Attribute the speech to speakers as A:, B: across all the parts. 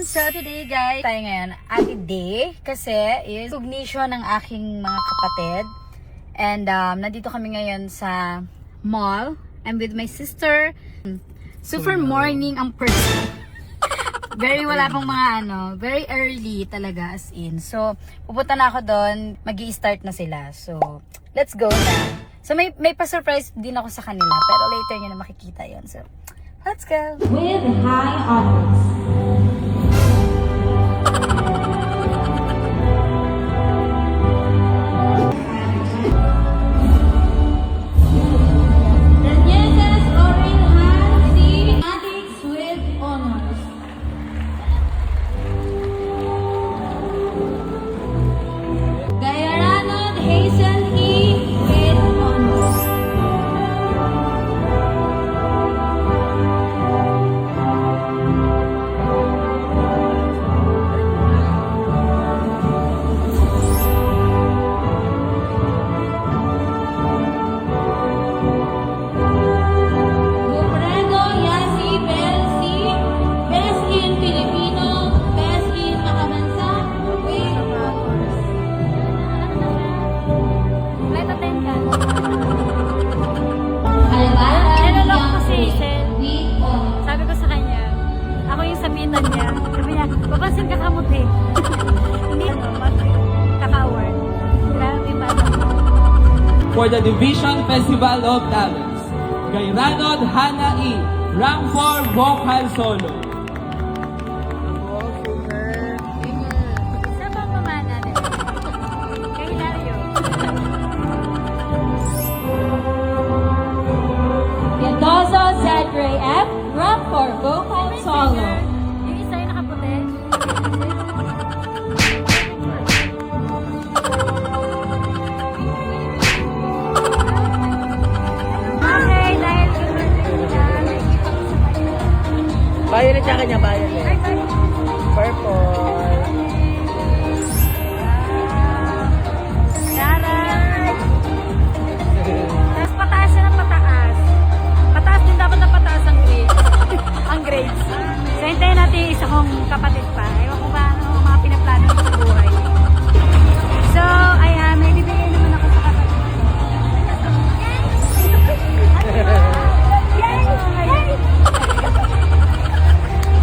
A: Ayan, so today guys, tayo ngayon, Ate Day, kasi is recognition ng aking mga kapatid. And nandito kami ngayon sa mall. I'm with my sister. Super morning ang person. Very wala pang mga very early talaga as in. So, pupunta na ako doon, magi-start na sila. So, let's go na. So, may pa-surprise din ako sa kanila, pero later nyo na makikita yon. So, let's go!
B: With high honors. Daniela's Orin Hansi, Addicts with honors. Gayaranod Hazel E. with honors. Wilfredo Yasi Belsi, Best in Filipino, Best in Makabansa, with honors.
A: Flight attendant.
B: Alvara
A: Niloloko ko si
B: Yang
A: Hazel.
B: with honors.
A: Sabi ko sa kanya, ako yung sabitan niya. Sabi niya, papansin ka kamuti. Hindi, kaka-award. Grabe ba?
C: For the Division Festival of Talents, Gayranod Hana E, rank 4 vocal solo.
A: Sa bang pamana nila? Kay Hilario.
B: Mendoza Zedre F, rank for vocal solo.
A: Yung isa yung nakaputi. Okay, dahil
D: Violet sa kanya, violet.
A: Ay, bye.
D: Purple.
A: Yaray! Tapos pataas siya ng pataas. Pataas din dapat na pataas ang grades. Ang grades. So, hintayin natin yung isa kong kapatid pa. Ewan ko ba ano mga pinaplano ko sa buhay. So, ayan, may bibigay naman ako sa kapatid ko. Yay! Yay!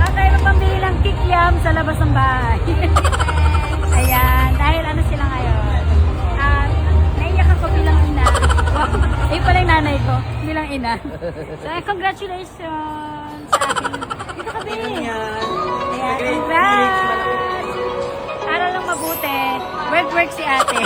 A: Okay, magpambili ng kikiam sa labas ng bahay. Ayan, dahil ano sila ngayon. Naiyak ako bilang ina. Ay pala yung nanay ko, bilang ina. So, congratulations sa akin. Dito ka, babe. Ayan, congrats! Aral lang mabuti. Work si ate.